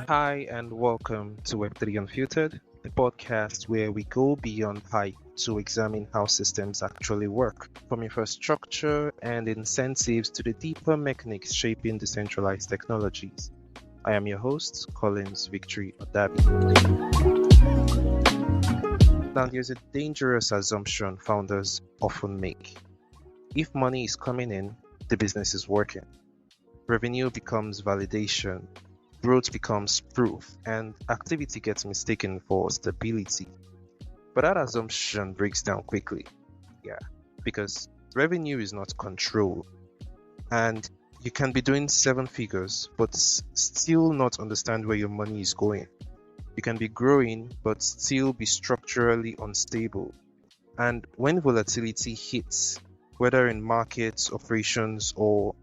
Hi, and welcome to Web3 Unfiltered, the podcast where we go beyond hype to examine how systems actually work, from infrastructure and incentives to the deeper mechanics shaping decentralized technologies. I am your host, Collins Victory Odabi. Now, there's a dangerous assumption founders often make. If money is coming in, the business is working. Revenue becomes validation, growth becomes proof, and activity gets mistaken for stability. But that assumption breaks down quickly. Because revenue is not control. And you can be doing seven figures, but still not understand where your money is going. You can be growing, but still be structurally unstable. And when volatility hits, whether in markets, operations, or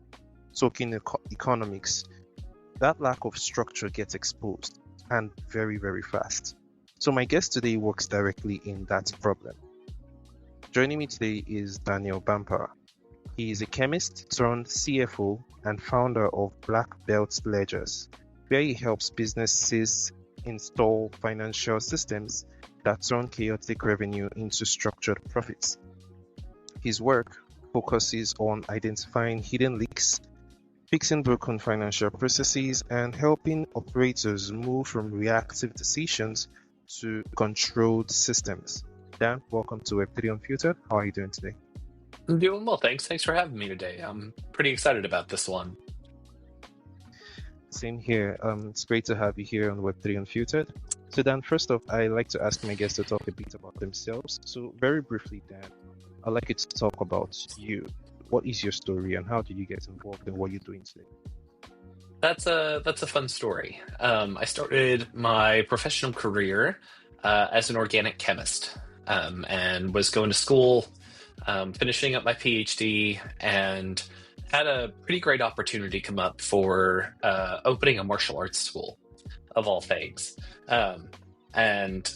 token economics, that lack of structure gets exposed, and very, very fast. So my guest today works directly in that problem. Joining me today is Daniel Bamper. He is a chemist turned CFO and founder of Black Belt Ledgers, where he helps businesses install financial systems that turn chaotic revenue into structured profits. His work focuses on identifying hidden leaks, fixing broken financial processes, and helping operators move from reactive decisions to controlled systems. Dan, welcome to Web3 Unfiltered. How are you doing today? I'm doing well, thanks. Thanks for having me today. I'm pretty excited about this one. Same here. It's great to have you here on Web3 Unfiltered. So Dan, first off, I like to ask my guests to talk a bit about themselves. So very briefly, Dan, I'd like you to talk about you. What is your story and how did you get involved in what you're doing today? That's a fun story. I started my professional career as an organic chemist and was going to school, finishing up my PhD, and had a pretty great opportunity come up for opening a martial arts school, of all things. And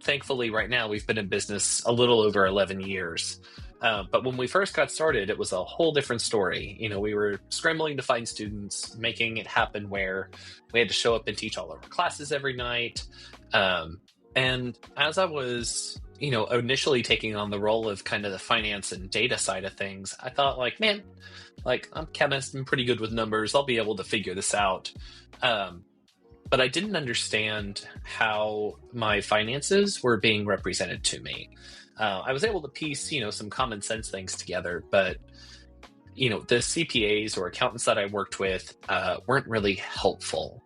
thankfully, right now we've been in business a little over 11 years. But when we first got started, it was a whole different story. We were scrambling to find students, making it happen where we had to show up and teach all of our classes every night. And as I was, initially taking on the role of kind of the finance and data side of things, I thought I'm a chemist, I'm pretty good with numbers, I'll be able to figure this out. But I didn't understand how my finances were being represented to me. I was able to piece, some common sense things together, but, the CPAs or accountants that I worked with weren't really helpful.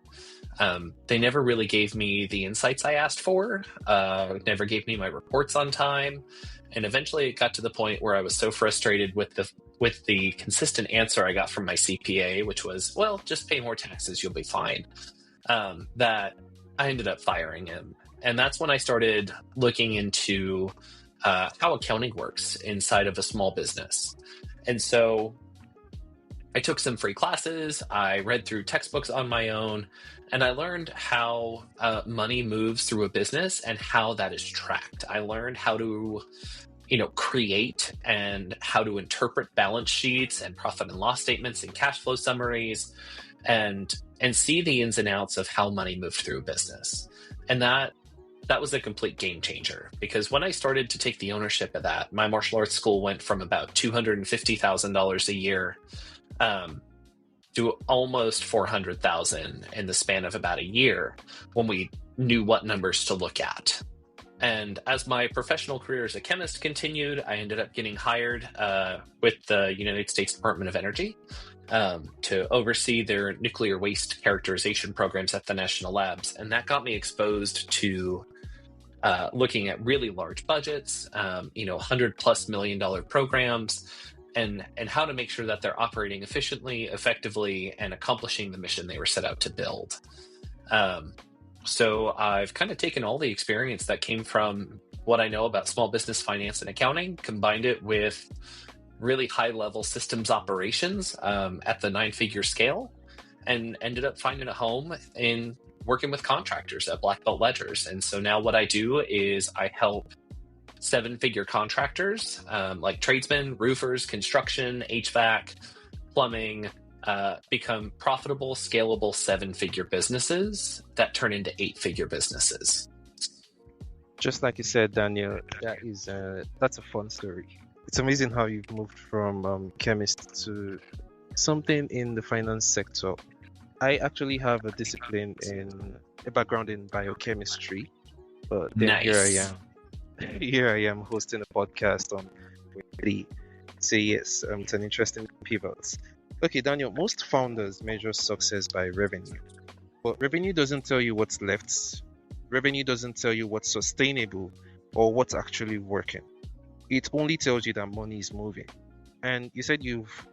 They never really gave me the insights I asked for, never gave me my reports on time. And eventually it got to the point where I was so frustrated with the consistent answer I got from my CPA, which was, well, just pay more taxes, you'll be fine, that I ended up firing him. And that's when I started looking into how accounting works inside of a small business. And so I took some free classes, I read through textbooks on my own, and I learned how money moves through a business and how that is tracked. I learned how to create and how to interpret balance sheets and profit and loss statements and cash flow summaries and see the ins and outs of how money moved through a business. And that was a complete game changer, because when I started to take the ownership of that, my martial arts school went from about $250,000 a year to almost $400,000 in the span of about a year when we knew what numbers to look at. And as my professional career as a chemist continued, I ended up getting hired with the United States Department of Energy to oversee their nuclear waste characterization programs at the national labs. And that got me exposed to looking at really large budgets, $100+ million programs, and how to make sure that they're operating efficiently, effectively, and accomplishing the mission they were set out to build. So I've kind of taken all the experience that came from what I know about small business finance and accounting, combined it with really high-level systems operations at the 9-figure scale, and ended up finding a home in working with contractors at Black Belt Ledgers. And so now what I do is I help 7-figure contractors like tradesmen, roofers, construction, HVAC, plumbing, become profitable, scalable 7-figure businesses that turn into 8-figure businesses. Just like you said, Daniel, that's a fun story. It's amazing how you've moved from chemist to something in the finance sector. I actually have a background in biochemistry, but then Nice. here I am hosting a podcast on the. So yes, it's an interesting pivot. Okay, Daniel, most founders measure success by revenue, but revenue doesn't tell you what's left. Revenue doesn't tell you what's sustainable or what's actually working. It only tells you that money is moving. And you said you've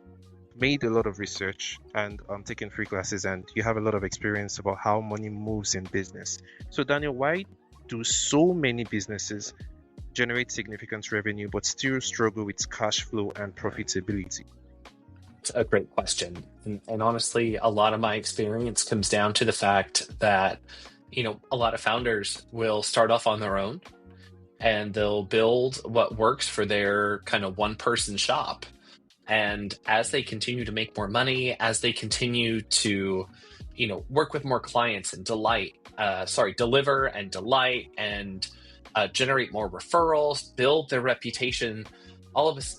made a lot of research and taken free classes, and you have a lot of experience about how money moves in business. So Daniel, why do so many businesses generate significant revenue but still struggle with cash flow and profitability? It's a great question. And honestly, a lot of my experience comes down to the fact that, a lot of founders will start off on their own and they'll build what works for their kind of one-person shop. And as they continue to make more money, as they continue to, work with more clients and deliver and delight and generate more referrals, build their reputation,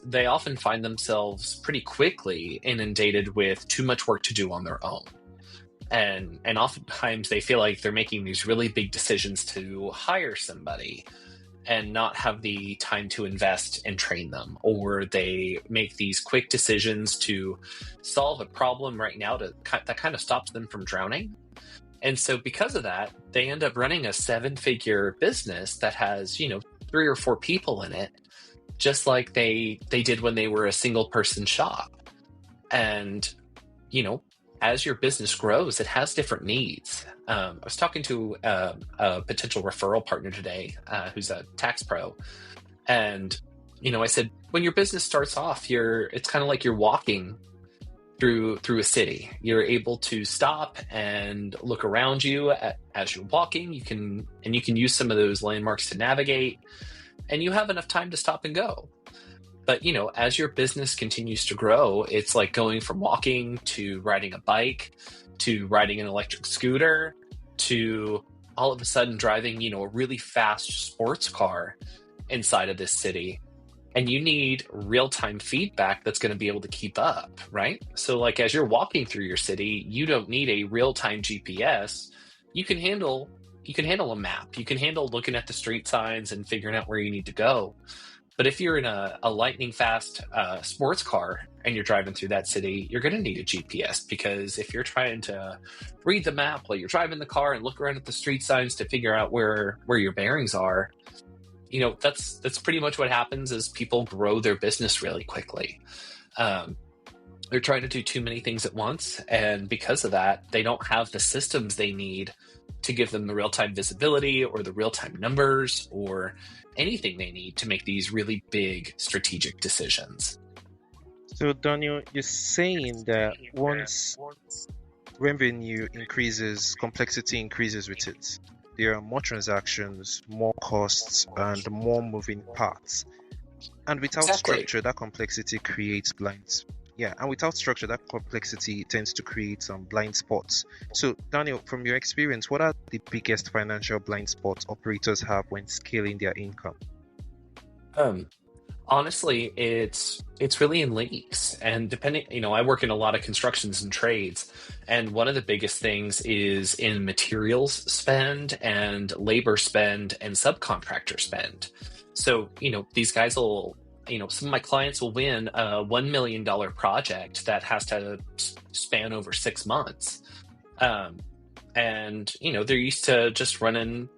they often find themselves pretty quickly inundated with too much work to do on their own. And oftentimes they feel like they're making these really big decisions to hire somebody and not have the time to invest and train them, or they make these quick decisions to solve a problem right now that kind of stops them from drowning. And so because of that, they end up running a 7-figure business that has, 3 or 4 people in it, just like they did when they were a single person shop. And, as your business grows, it has different needs. I was talking to a potential referral partner today who's a tax pro. And, I said, when your business starts off, it's kind of like you're walking through a city. You're able to stop and look around you as you're walking. You can use some of those landmarks to navigate, and you have enough time to stop and go. But, as your business continues to grow, it's like going from walking to riding a bike to riding an electric scooter to all of a sudden driving, a really fast sports car inside of this city. And you need real-time feedback that's going to be able to keep up, right? So like as you're walking through your city, you don't need a real-time GPS. You can handle a map. You can handle looking at the street signs and figuring out where you need to go. But if you're in a lightning fast sports car and you're driving through that city, you're going to need a GPS, because if you're trying to read the map while you're driving the car and look around at the street signs to figure out where your bearings are, that's pretty much what happens as people grow their business really quickly. They're trying to do too many things at once. And because of that, they don't have the systems they need to give them the real-time visibility or the real-time numbers or anything they need to make these really big strategic decisions. So Daniel, you're saying that once revenue increases, complexity increases with it. There are more transactions, more costs, and more moving parts. And without structure, that complexity creates blinds. Yeah, and without structure, that complexity tends to create some blind spots. So, Daniel, from your experience, what are the biggest financial blind spots operators have when scaling their income? Honestly, it's really in leaks. And depending, I work in a lot of constructions and trades. And one of the biggest things is in materials spend and labor spend and subcontractor spend. So, these guys will, some of my clients will win a $1 million project that has to span over 6 months. And, they're used to just running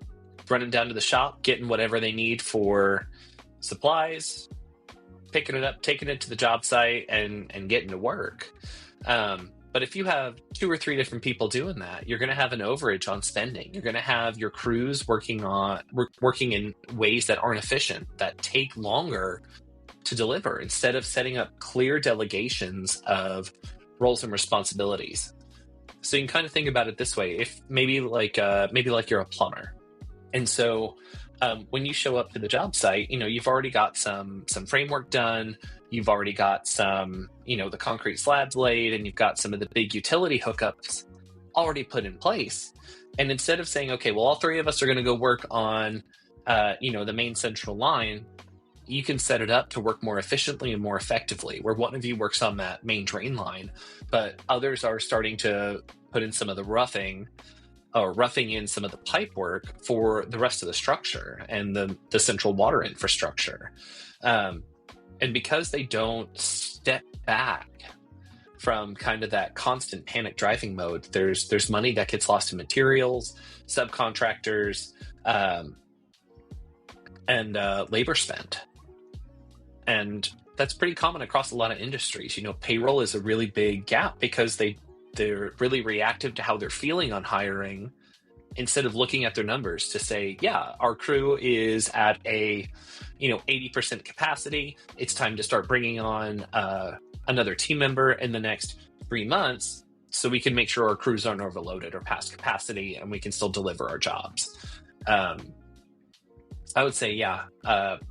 down to the shop, getting whatever they need for supplies, picking it up, taking it to the job site, and getting to work. But if you have 2 or 3 different people doing that, you're going to have an overage on spending. You're going to have your crews working in ways that aren't efficient, that take longer to deliver, instead of setting up clear delegations of roles and responsibilities. So you can kind of think about it this way: if maybe like you're a plumber, and so when you show up to the job site, you've already got some framework done. You've already got some, the concrete slabs laid, and you've got some of the big utility hookups already put in place. And instead of saying, okay, well, all three of us are going to go work on, the main central line, you can set it up to work more efficiently and more effectively, where one of you works on that main drain line, but others are starting to put in some of the roughing in some of the pipe work for the rest of the structure and the central water infrastructure. And because they don't step back from kind of that constant panic driving mode, there's money that gets lost in materials, subcontractors, and labor spend. And that's pretty common across a lot of industries. Payroll is a really big gap because they're really reactive to how they're feeling on hiring, instead of looking at their numbers to say, yeah, our crew is at a 80% capacity. It's time to start bringing on another team member in the next 3 months, so we can make sure our crews aren't overloaded or past capacity, and we can still deliver our jobs. I would say,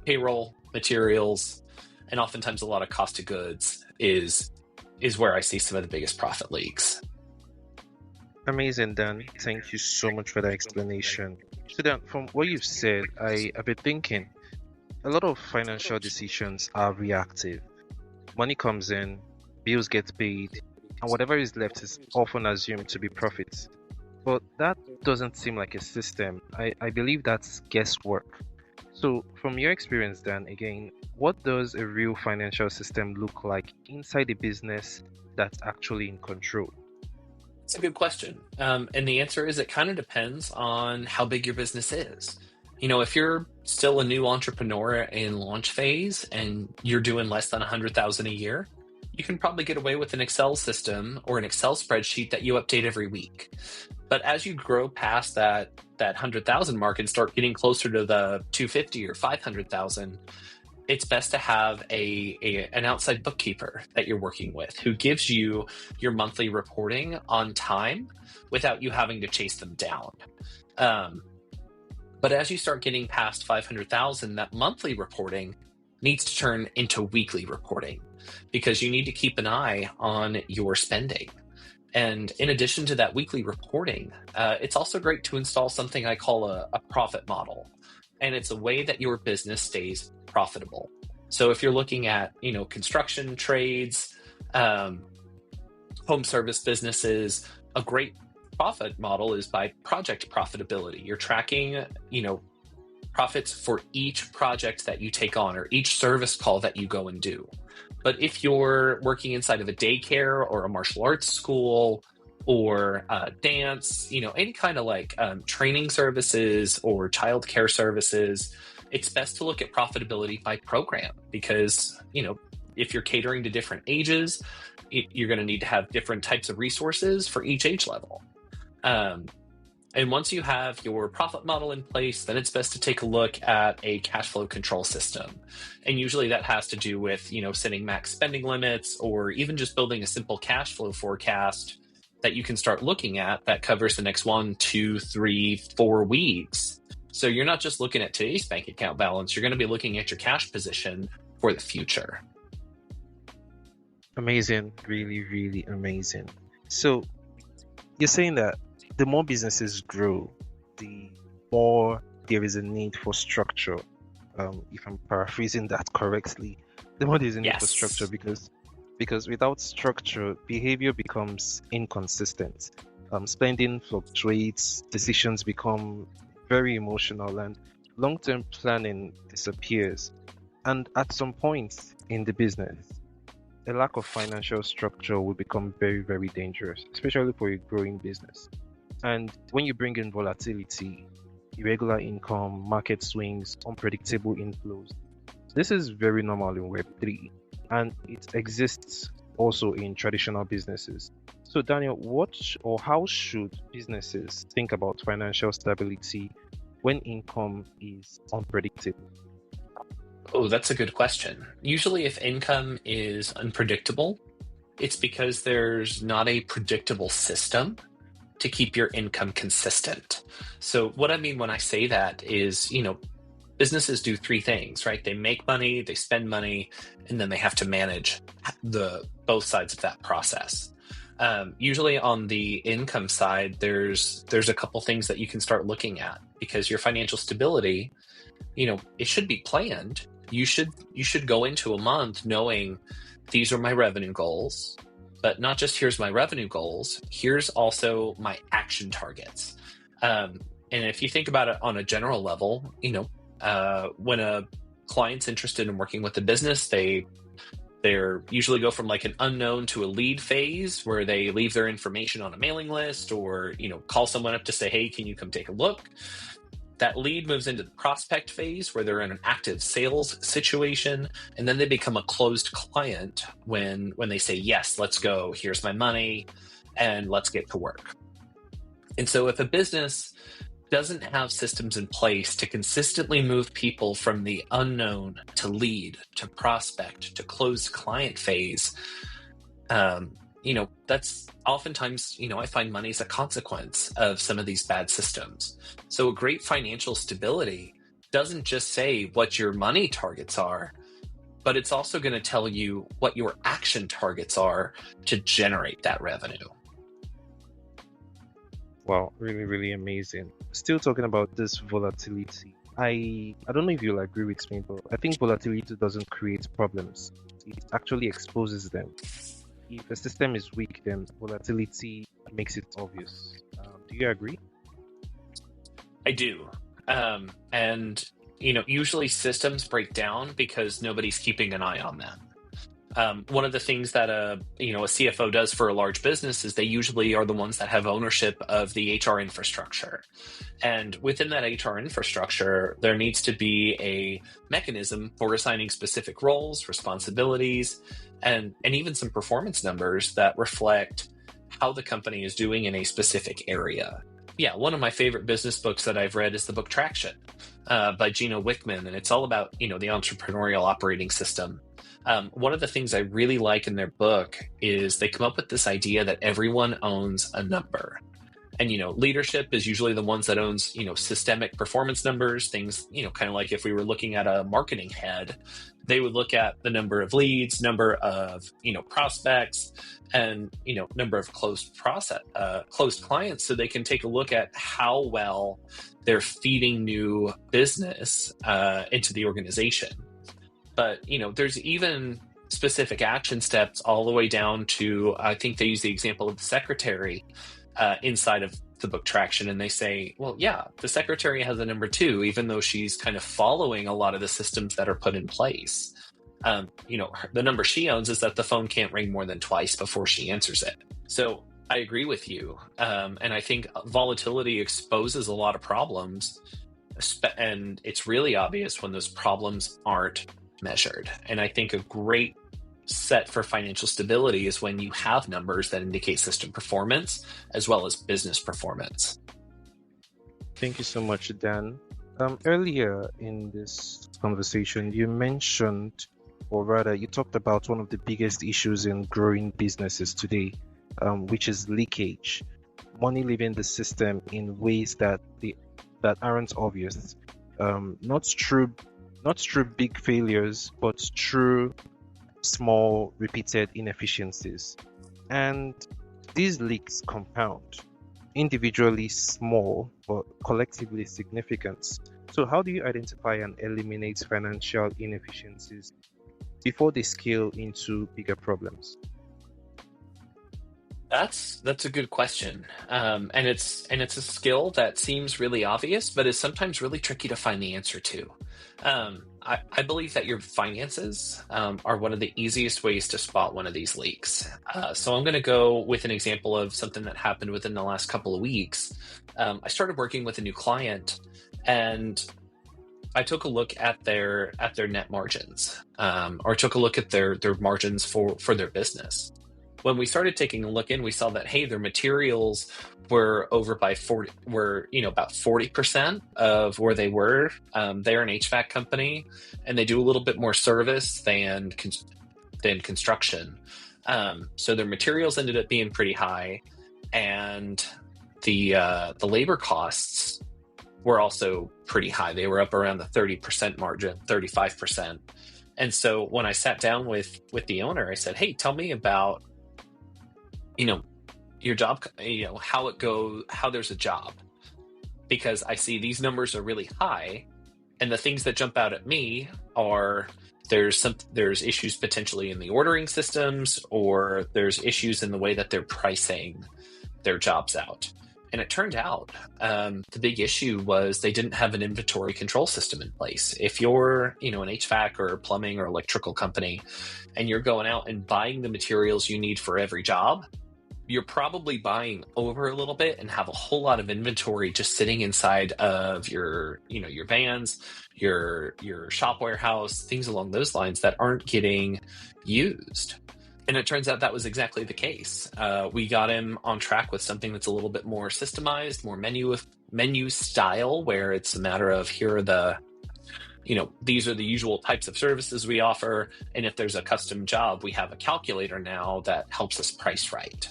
payroll, materials, and oftentimes a lot of cost of goods is where I see some of the biggest profit leaks. Amazing, Dan. Thank you so much for that explanation. So Dan, from what you've said, I've been thinking a lot of financial decisions are reactive. Money comes in, bills get paid, and whatever is left is often assumed to be profits. But that doesn't seem like a system. I believe that's guesswork. So from your experience, Dan, again, what does a real financial system look like inside a business that's actually in control? It's a good question. And the answer is it kind of depends on how big your business is. If you're still a new entrepreneur in launch phase and you're doing less than 100,000 a year, you can probably get away with an Excel system or an Excel spreadsheet that you update every week. But as you grow past that 100,000 mark and start getting closer to the 250 or 500,000, it's best to have an outside bookkeeper that you're working with who gives you your monthly reporting on time without you having to chase them down. But as you start getting past 500,000, that monthly reporting needs to turn into weekly reporting, because you need to keep an eye on your spending. And in addition to that weekly reporting, it's also great to install something I call a profit model. And it's a way that your business stays profitable. So if you're looking at, construction trades, home service businesses, a great profit model is by project profitability. You're tracking, profits for each project that you take on or each service call that you go and do. But if you're working inside of a daycare or a martial arts school or dance, any kind of training services or childcare services, it's best to look at profitability by program, because, if you're catering to different ages, you're going to need to have different types of resources for each age level. And once you have your profit model in place, then it's best to take a look at a cash flow control system. And usually that has to do with, setting max spending limits, or even just building a simple cash flow forecast that you can start looking at that covers the next 1, 2, 3, 4 weeks. So you're not just looking at today's bank account balance, you're going to be looking at your cash position for the future. Amazing, really, really amazing. So you're saying that the more businesses grow, the more there is a need for structure. If I'm paraphrasing that correctly, the more there's a need for structure, because without structure, behavior becomes inconsistent. Spending fluctuates, decisions become very emotional, and long-term planning disappears. And at some point in the business, a lack of financial structure will become very, very dangerous, especially for a growing business. And when you bring in volatility, irregular income, market swings, unpredictable inflows, this is very normal in Web3, and it exists also in traditional businesses. So Daniel, how should businesses think about financial stability when income is unpredictable? Oh, that's a good question. Usually if income is unpredictable, it's because there's not a predictable system to keep your income consistent. So what I mean when I say that is, businesses do three things, right? They make money, they spend money, and then they have to manage both sides of that process. Usually on the income side, there's a couple things that you can start looking at, because your financial stability, it should be planned. You should go into a month knowing these are my revenue goals, but not just here's my revenue goals, here's also my action targets. And if you think about it on a general level, when a client's interested in working with a business, they're usually go from like an unknown to a lead phase, where they leave their information on a mailing list, or call someone up to say, hey, can you come take a look? That lead moves into the prospect phase, where they're in an active sales situation, and then they become a closed client when they say, yes, let's go, here's my money, and let's get to work. And so if a business doesn't have systems in place to consistently move people from the unknown to lead to prospect to closed client phase, that's oftentimes, I find money is a consequence of some of these bad systems. So a great financial stability doesn't just say what your money targets are, but it's also going to tell you what your action targets are to generate that revenue. Wow, really, really amazing. Still talking about this volatility. I don't know if you'll agree with me, but I think volatility doesn't create problems. It actually exposes them. If a system is weak, then volatility makes it obvious. Do you agree? I do. And usually systems break down because nobody's keeping an eye on them. One of the things that a CFO does for a large business is they usually are the ones that have ownership of the HR infrastructure. And within that HR infrastructure, there needs to be a mechanism for assigning specific roles, responsibilities, and even some performance numbers that reflect how the company is doing in a specific area. Yeah, one of my favorite business books that I've read is the book Traction by Gino Wickman, and it's all about the entrepreneurial operating system. One of the things I really like in their book is they come up with this idea that everyone owns a number. And, leadership is usually the ones that owns, systemic performance numbers, things, kind of like if we were looking at a marketing head, they would look at the number of leads, number of, prospects, and, number of closed clients. So they can take a look at how well they're feeding new business into the organization. But, there's even specific action steps all the way down to, I think they use the example of the secretary inside of the book Traction. And they say, well, yeah, the secretary has a number too, even though she's kind of following a lot of the systems that are put in place. The number she owns is that the phone can't ring more than twice before she answers it. So I agree with you. And I think volatility exposes a lot of problems. And it's really obvious when those problems aren't measured. And I think a great set for financial stability is when you have numbers that indicate system performance as well as business performance. Thank you so much, Dan. Earlier in this conversation, you mentioned, or rather, you talked about one of the biggest issues in growing businesses today, which is leakage. Money leaving the system in ways that aren't obvious. Not through big failures, but through small repeated inefficiencies. And these leaks compound, individually small but collectively significant. So how do you identify and eliminate financial inefficiencies before they scale into bigger problems? That's a good question, and it's a skill that seems really obvious, but is sometimes really tricky to find the answer to. I believe that your finances are one of the easiest ways to spot one of these leaks. So I'm going to go with an example of something that happened within the last couple of weeks. I started working with a new client, and I took a look at their net margins, or took a look at their margins for their business. When we started taking a look in, we saw that, hey, their materials were over by about 40% of where they were. They're an HVAC company, and they do a little bit more service than construction. So their materials ended up being pretty high, and the labor costs were also pretty high. They were up around the 30% margin, 35%. And so when I sat down with the owner, I said, hey, tell me about, your job, how it goes, how there's a job, because I see these numbers are really high. And the things that jump out at me are there's issues potentially in the ordering systems, or there's issues in the way that they're pricing their jobs out. And it turned out the big issue was they didn't have an inventory control system in place. If you're, an HVAC or plumbing or electrical company, and you're going out and buying the materials you need for every job, you're probably buying over a little bit and have a whole lot of inventory just sitting inside of your vans, your shop warehouse, things along those lines that aren't getting used. And it turns out that was exactly the case. We got him on track with something that's a little bit more systemized, more menu style, where it's a matter of here are the, these are the usual types of services we offer. And if there's a custom job, we have a calculator now that helps us price right.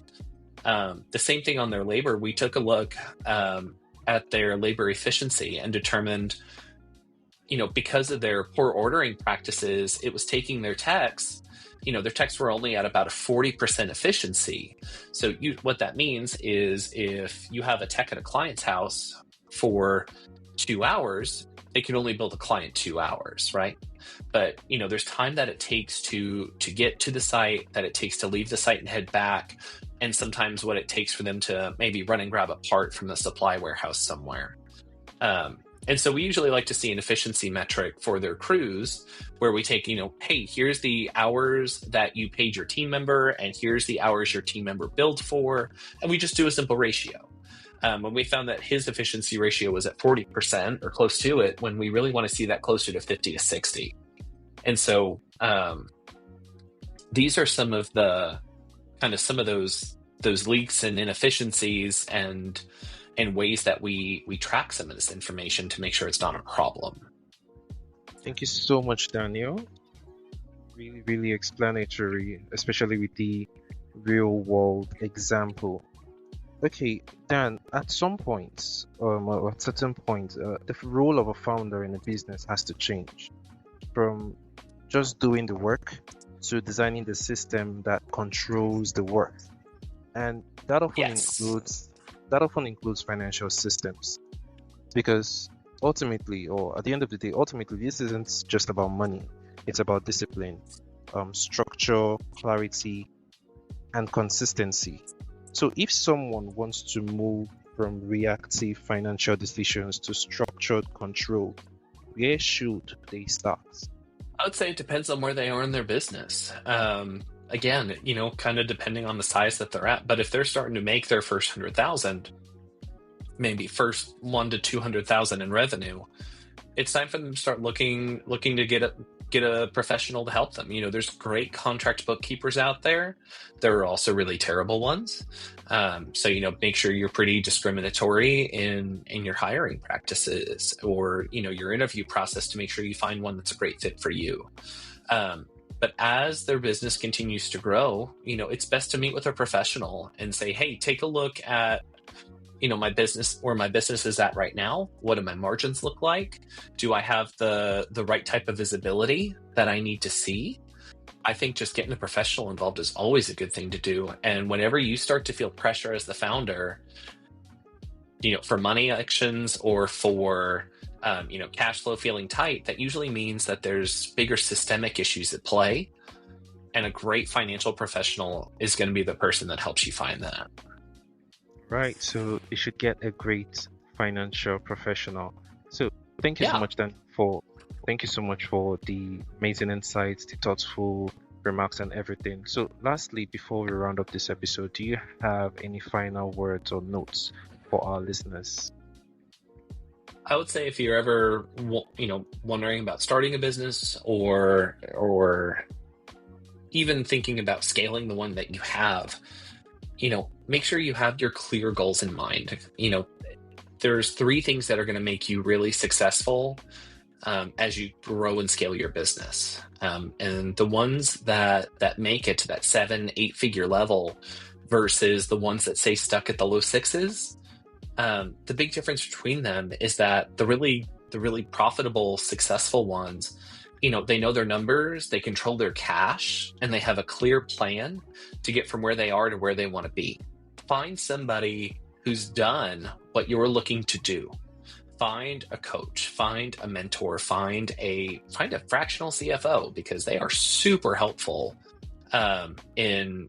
The same thing on their labor. We took a look at their labor efficiency and determined, because of their poor ordering practices, it was taking their techs, their techs were only at about a 40% efficiency. So what that means is if you have a tech at a client's house for 2 hours, they can only build a client 2 hours, right? But, there's time that it takes to get to the site, that it takes to leave the site and head back, and sometimes what it takes for them to maybe run and grab a part from the supply warehouse somewhere. And so we usually like to see an efficiency metric for their crews where we take, hey, here's the hours that you paid your team member, and here's the hours your team member billed for, and we just do a simple ratio. When we found that his efficiency ratio was at 40% or close to it, when we really want to see that closer to 50 to 60. And so these are some of those leaks and inefficiencies and ways that we track some of this information to make sure it's not a problem. Thank you so much, Daniel. Really, really explanatory, especially with the real world example. Okay, Dan, at some points, or at certain points, the role of a founder in a business has to change from just doing the work to designing the system that controls the work. And that often includes financial systems, because ultimately, or at the end of the day, this isn't just about money. It's about discipline, structure, clarity, and consistency. So if someone wants to move from reactive financial decisions to structured control, where should they start? I would say it depends on where they are in their business. Again, kind of depending on the size that they're at. But if they're starting to make their first 100,000, maybe first 1 to 200,000 in revenue, it's time for them to start looking to get a professional to help them. There's great contract bookkeepers out there. There are also really terrible ones. So make sure you're pretty discriminatory in your hiring practices, or your interview process, to make sure you find one that's a great fit for you. But as their business continues to grow, it's best to meet with a professional and say, hey, take a look at my business, where my business is at right now. What do my margins look like? Do I have the right type of visibility that I need to see? I think just getting a professional involved is always a good thing to do. And whenever you start to feel pressure as the founder, for money actions or for, cash flow feeling tight, that usually means that there's bigger systemic issues at play. And a great financial professional is going to be the person that helps you find that. Right, so you should get a great financial professional. So thank you so much, Dan, thank you so much for the amazing insights, the thoughtful remarks, and everything. So lastly, before we round up this episode, do you have any final words or notes for our listeners? I would say if you're ever, wondering about starting a business or even thinking about scaling the one that you have, make sure you have your clear goals in mind. There's 3 things that are going to make you really successful as you grow and scale your business. And the ones that make it to that 7-8 figure level versus the ones that stay stuck at the low 6s, The big difference between them is that the really profitable, successful ones, they know their numbers, they control their cash, and they have a clear plan to get from where they are to where they want to be. Find somebody who's done what you're looking to do. Find a coach, find a mentor, find a fractional CFO, because they are super helpful in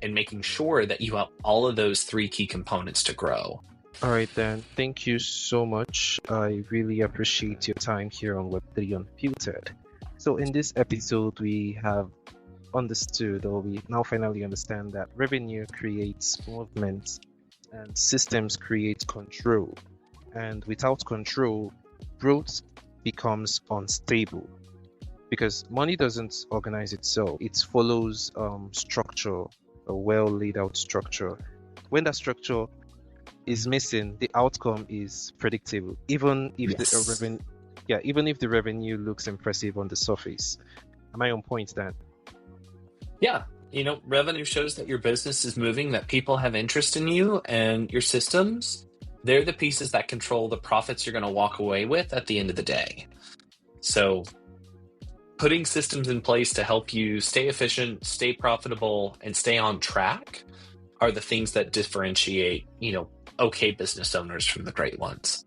making sure that you have all of those three key components to grow. All right, then. Thank you so much. I really appreciate your time here on Web3 Unfiltered. So in this episode, we have understood, or we now finally understand, that revenue creates movement and systems create control. And without control, growth becomes unstable, because money doesn't organize itself. It follows structure, a well laid out structure. When that structure is missing, the outcome is predictable, even if even if the revenue looks impressive on the surface. Am I on point, Dan? Yeah. Revenue shows that your business is moving, that people have interest in you, and your systems, they're the pieces that control the profits you're going to walk away with at the end of the day. So putting systems in place to help you stay efficient, stay profitable, and stay on track are the things that differentiate, okay business owners from the great ones.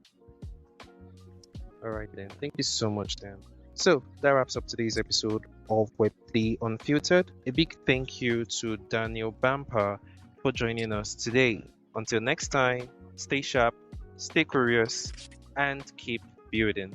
All right, then. Thank you so much, Dan. So that wraps up today's episode of Web3 Unfiltered. A big thank you to Daniel Bamper for joining us today. Until next time, stay sharp, stay curious, and keep building.